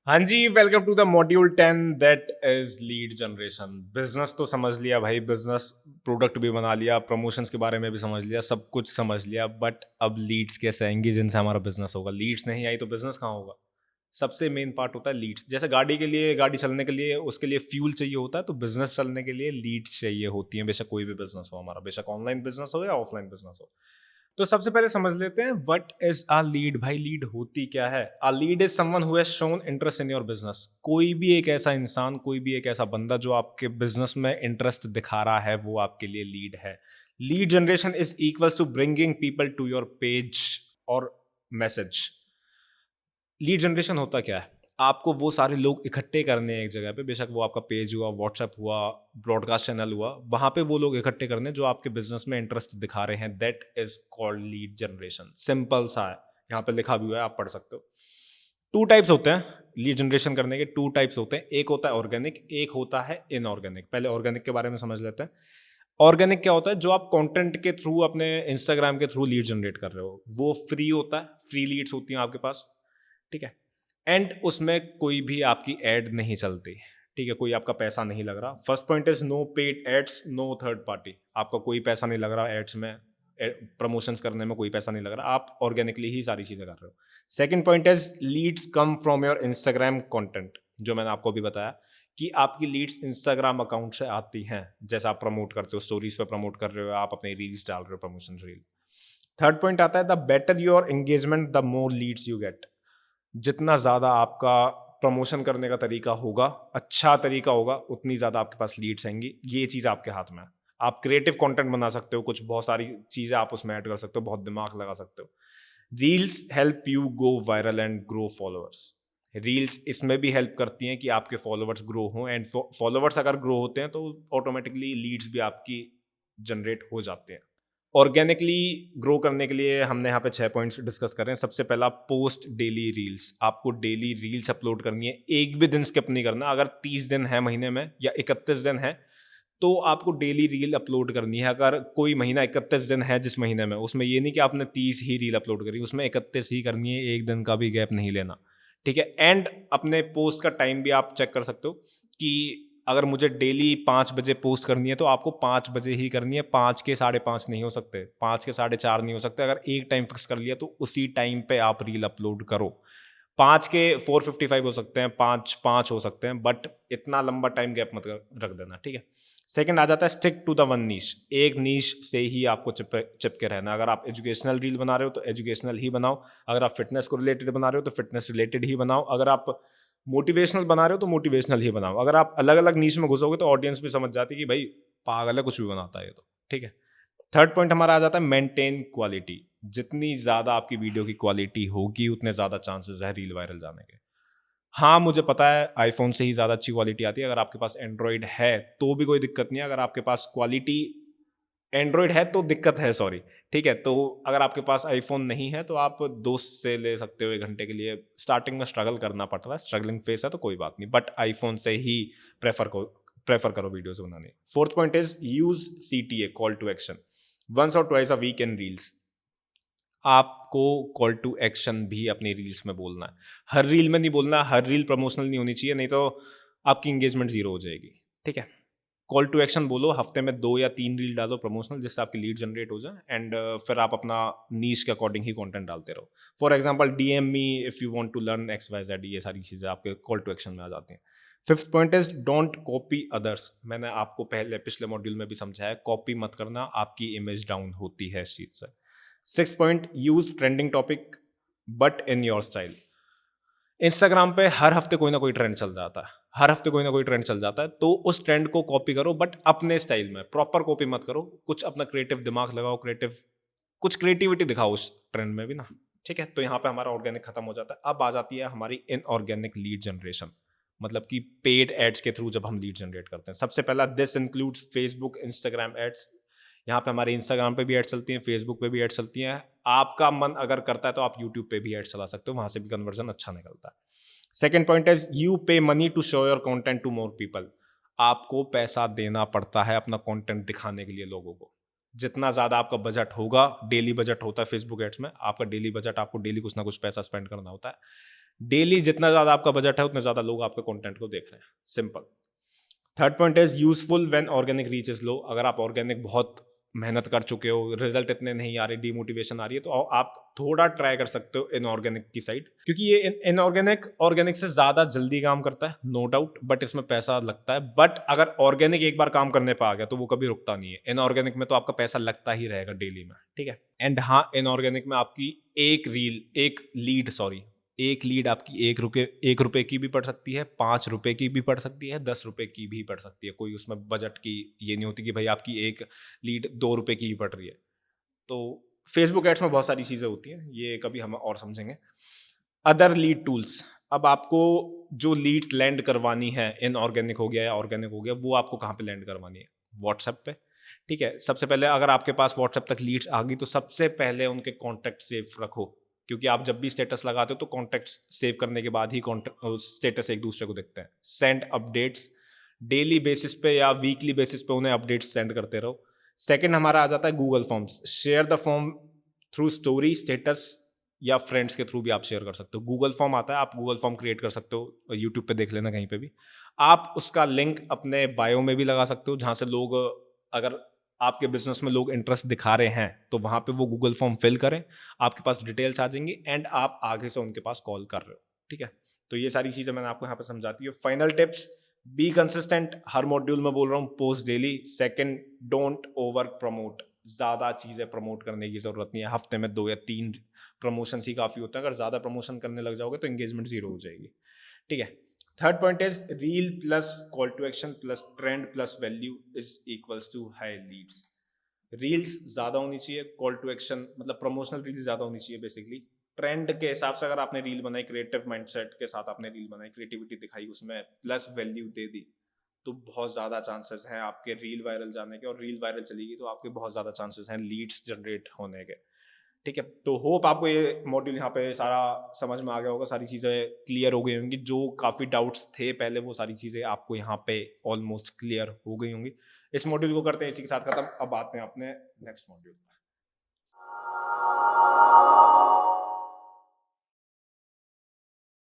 हाँ जी, welcome to the module 10 that is lead generation. Business तो समझ लिया भाई, बिजनेस प्रोडक्ट भी बना लिया, प्रमोशंस के बारे में भी समझ लिया, सब कुछ समझ लिया, बट अब लीड्स कैसे आएंगी जिनसे हमारा बिजनेस होगा। लीड्स नहीं आई तो बिजनेस कहाँ होगा। सबसे मेन पार्ट होता है लीड्स। जैसे गाड़ी के लिए, गाड़ी चलने के लिए उसके लिए फ्यूल चाहिए होता है, तो बिजनेस चलने के लिए लीड्स चाहिए होती हैं। बेशक कोई भी बिजनेस हो हमारा, बेशक ऑनलाइन बिजनेस हो या ऑफलाइन बिजनेस हो। तो सबसे पहले समझ लेते हैं व्हाट इज अ लीड। भाई लीड होती क्या है। A lead is someone who has shown interest in your business. कोई भी एक ऐसा इंसान, कोई भी एक ऐसा बंदा जो आपके बिजनेस में इंटरेस्ट दिखा रहा है, वो आपके लिए लीड है। Lead generation is equals to bringing people to your page और मैसेज। लीड जनरेशन होता क्या है। आपको वो सारे लोग इकट्ठे करने हैं एक जगह पे, बेशक वो आपका पेज हुआ, व्हाट्सएप हुआ, ब्रॉडकास्ट चैनल हुआ, वहां पे वो लोग इकट्ठे करने जो आपके बिजनेस में इंटरेस्ट दिखा रहे हैं। That is called lead generation. Simple सा है, यहाँ पे लिखा भी हुआ है, आप पढ़ सकते हो। टू टाइप्स होते हैं लीड जनरेशन करने के। टू टाइप्स होते हैं, एक होता है ऑर्गेनिक, एक होता है इनऑर्गेनिक। पहले ऑर्गेनिक के बारे में समझ लेते हैं। ऑर्गेनिक क्या होता है, जो आप कंटेंट के थ्रू, अपने इंस्टाग्राम के थ्रू लीड जनरेट कर रहे हो, वो फ्री होता है, फ्री लीड्स होती हैं आपके पास। ठीक है। एंड उसमें कोई भी आपकी एड नहीं चलती। ठीक है, कोई आपका पैसा नहीं लग रहा। First point is no paid ads, no third party. आपका कोई पैसा नहीं लग रहा एड्स में, प्रमोशंस करने में कोई पैसा नहीं लग रहा, आप ऑर्गेनिकली ही सारी चीजें कर रहे हो। Second point is Leeds come from your Instagram content. जो मैंने आपको अभी बताया कि आपकी लीड्स इंस्टाग्राम अकाउंट से आती हैं। जैसे आप प्रमोट करते हो, स्टोरीज पे प्रमोट कर रहे हो, आप अपने रील्स डाल रहे हो, प्रमोशन रील। थर्ड पॉइंट आता है the better your engagement the more leads you get. जितना ज़्यादा आपका प्रमोशन करने का तरीका होगा, अच्छा तरीका होगा, उतनी ज़्यादा आपके पास लीड्स आएंगी। ये चीज़ आपके हाथ में है। आप क्रिएटिव कंटेंट बना सकते हो, कुछ बहुत सारी चीज़ें आप उसमें ऐड कर सकते हो, बहुत दिमाग लगा सकते हो। Reels help you go viral and grow followers. Reels इसमें भी हेल्प करती हैं कि आपके फॉलोअर्स ग्रो हों, एंड फॉलोअर्स अगर ग्रो होते हैं तो ऑटोमेटिकली लीड्स भी आपकी जनरेट हो जाते हैं। ऑर्गेनिकली ग्रो करने के लिए हमने यहाँ पे 6 पॉइंट्स डिस्कस कर रहे हैं। सबसे पहला, पोस्ट डेली रील्स। आपको डेली रील्स अपलोड करनी है, एक भी दिन स्किप नहीं करना। अगर 30 दिन है महीने में या 31 दिन है, तो आपको डेली रील अपलोड करनी है। अगर कोई महीना 31 दिन है जिस महीने में, उसमें ये नहीं कि आपने 30 ही रील अपलोड करी, उसमें 31 ही करनी है, एक दिन का भी गैप नहीं लेना। ठीक है। एंड अपने पोस्ट का टाइम भी आप चेक कर सकते हो कि अगर मुझे डेली 5 बजे पोस्ट करनी है तो आपको 5 बजे ही करनी है। 5 के 5:30 नहीं हो सकते, 5 के 4:30 नहीं हो सकते। अगर एक टाइम फिक्स कर लिया तो उसी टाइम पे आप रील अपलोड करो। 5 के 4:55 हो सकते हैं, 5 हो सकते हैं, बट इतना लंबा टाइम गैप मत रख देना। ठीक है। सेकंड आ जाता है स्टिक टू द वन नीश। एक नीश से ही आपको चिपके रहना। अगर आप एजुकेशनल रील बना रहे हो तो एजुकेशनल ही बनाओ। अगर आप फिटनेस को रिलेटेड बना रहे हो तो फिटनेस रिलेटेड ही बनाओ। अगर आप मोटिवेशनल बना रहे हो तो मोटिवेशनल ही बनाओ। अगर आप अलग अलग नीश में घुसोगे तो ऑडियंस भी समझ जाती है कि भाई पागल है, कुछ भी बनाता है ये तो। ठीक है। थर्ड पॉइंट हमारा आ जाता है मेंटेन क्वालिटी। जितनी ज्यादा आपकी वीडियो की क्वालिटी होगी, उतने ज्यादा चांसेस है रील वायरल जाने के। हाँ, मुझे पता है आईफोन से ही ज़्यादा अच्छी क्वालिटी आती है। अगर आपके पास एंड्रॉयड है तो भी कोई दिक्कत नहीं है। अगर आपके पास क्वालिटी एंड्रॉयड है तो दिक्कत है, सॉरी। ठीक है। तो अगर आपके पास आईफोन नहीं है तो आप दोस्त से ले सकते हो 1 घंटे के लिए। स्टार्टिंग में स्ट्रगल करना पड़ता है, स्ट्रगलिंग फेस है तो कोई बात नहीं, बट आईफोन से ही प्रेफर करो वीडियोस बनाने। Fourth point is use CTA, call to action, once और twice a week in reels. आपको कॉल टू एक्शन भी अपनी रील्स में बोलना है। हर रील में नहीं बोलना, हर रील प्रमोशनल नहीं होनी चाहिए, नहीं तो आपकी इंगेजमेंट जीरो हो जाएगी। ठीक है। कॉल टू एक्शन बोलो, हफ्ते में 2 या 3 रील डालो प्रमोशनल, जिससे आपकी लीड जनरेट हो जाए। एंड फिर आप अपना नीश के अकॉर्डिंग ही कंटेंट डालते रहो। For example, DM me if you want to learn XYZ। ये सारी चीजें आपके कॉल टू एक्शन में आ जाती हैं। Fifth point is don't copy others. मैंने आपको पहले पिछले मॉड्यूल में भी समझाया, कॉपी मत करना, आपकी इमेज डाउन होती है इस चीज से। Six point, use trending topic but in your style. Instagram पे हर हफ्ते कोई ना कोई ट्रेंड चल जाता है, हर हफ्ते कोई ना कोई ट्रेंड चल जाता है, तो उस ट्रेंड को कॉपी करो, बट अपने स्टाइल में। प्रॉपर कॉपी मत करो, कुछ अपना क्रिएटिव दिमाग लगाओ, कुछ क्रिएटिविटी दिखाओ उस ट्रेंड में भी ना। ठीक है। तो यहाँ पे हमारा ऑर्गेनिक खत्म हो जाता है। अब आ जाती है हमारी इनऑर्गेनिक लीड जनरेशन, मतलब कि पेड एड्स के थ्रू जब हम लीड जनरेट करते हैं। सबसे पहला, this includes Facebook, Instagram ads. यहाँ पे हमारे इंस्टाग्राम पे भी एड्स चलती हैं, फेसबुक पे भी एड्स चलती हैं। आपका मन अगर करता है तो आप यूट्यूब पे भी एड्स चला सकते हो, वहां से भी कन्वर्जन अच्छा निकलता है। Second point is you pay money to show your content to more people. आपको पैसा देना पड़ता है अपना कंटेंट दिखाने के लिए लोगों को। जितना ज्यादा आपका बजट होगा, डेली बजट होता है फेसबुक एड्स में, आपका डेली बजट, आपको डेली कुछ ना कुछ पैसा स्पेंड करना होता है। डेली जितना ज़्यादा आपका बजट है उतने ज़्यादा लोग आपके कंटेंट को देख रहे हैं, simple. Third point is useful when organic reach is low. अगर आप ऑर्गेनिक बहुत मेहनत कर चुके हो, रिजल्ट इतने नहीं आ रहे, डीमोटिवेशन आ रही है, तो आप थोड़ा ट्राई कर सकते हो इनऑर्गेनिक की साइड, क्योंकि ये इनऑर्गेनिक ऑर्गेनिक से ज्यादा जल्दी काम करता है, नो डाउट, बट इसमें पैसा लगता है। बट अगर ऑर्गेनिक एक बार काम करने पे आ गया तो वो कभी रुकता नहीं है। इनऑर्गेनिक में तो आपका पैसा लगता ही रहेगा डेली में, ठीक है। एंड हाँ, इनऑर्गेनिक में आपकी एक लीड आपकी एक रुपए की भी पड़ सकती है, 5 रुपए की भी पड़ सकती है, 10 रुपए की भी पड़ सकती है। कोई उसमें बजट की ये नहीं होती कि भाई आपकी एक लीड 2 रुपए की ही पड़ रही है। तो फेसबुक एड्स में बहुत सारी चीजें होती हैं, ये कभी हम और समझेंगे। अदर लीड टूल्स, अब आपको जो लीड्स लैंड करवानी है, इनऑर्गेनिक हो गया या ऑर्गेनिक हो गया, वो आपको कहाँ पे लैंड करवानी है? व्हाट्सएप पे, ठीक है। सबसे पहले अगर आपके पास व्हाट्सएप तक लीड्स आ गई तो सबसे पहले उनके कॉन्टैक्ट सेव रखो, क्योंकि आप जब भी स्टेटस लगाते हो तो कॉन्टैक्ट सेव करने के बाद ही स्टेटस एक दूसरे को देखते हैं। सेंड अपडेट्स, डेली बेसिस पे या वीकली बेसिस पे उन्हें अपडेट्स सेंड करते रहो। सेकंड हमारा आ जाता है Google forms. Share the form through story, status या फ्रेंड्स के थ्रू भी आप शेयर कर सकते हो। गूगल फॉर्म आता है, आप गूगल फॉर्म क्रिएट कर सकते हो, यूट्यूब पे देख लेना कहीं पे भी। आप उसका लिंक अपने बायो में भी लगा सकते हो, जहां से लोग, अगर आपके बिजनेस में लोग इंटरेस्ट दिखा रहे हैं तो वहां पे वो गूगल फॉर्म फिल करें, आपके पास डिटेल्स आ जाएंगी एंड आप आगे से उनके पास कॉल कर रहे हो, ठीक है। तो ये सारी चीजें मैंने आपको यहाँ पे समझाती है। Final tips, be consistent, her module में बोल रहा हूँ, post daily. Second, don't over promote, ज्यादा चीजें प्रमोट करने की जरूरत नहीं है, हफ्ते में 2 या 3 प्रमोशन ही काफी होता है। अगर ज्यादा प्रमोशन करने लग जाओगे तो एंगेजमेंट जीरो हो जाएगी, ठीक है। Third point is reel plus call to action plus trend plus value is equals to high leads. Reels ज्यादा होनी चाहिए, कॉल टू एक्शन मतलब प्रमोशनल रील्स ज्यादा होनी चाहिए बेसिकली। ट्रेंड के हिसाब से अगर आपने रील बनाई, क्रिएटिव माइंडसेट के साथ आपने रील बनाई, क्रिएटिविटी दिखाई उसमें, प्लस वैल्यू दे दी, तो बहुत ज्यादा चांसेस हैं आपके रील वायरल जाने के। और रील वायरल चलेगी तो आपके बहुत ज्यादा चांसेस हैं लीड्स जनरेट होने के, ठीक है। तो होप आपको ये मॉड्यूल यहाँ पे सारा समझ में आ गया होगा, सारी चीज़ें क्लियर हो गई होंगी। जो काफ़ी डाउट्स थे पहले वो सारी चीज़ें आपको यहाँ पे ऑलमोस्ट क्लियर हो गई होंगी। इस मॉड्यूल को करते हैं इसी के साथ खत्म। अब आते हैं अपने नेक्स्ट मॉड्यूल पर।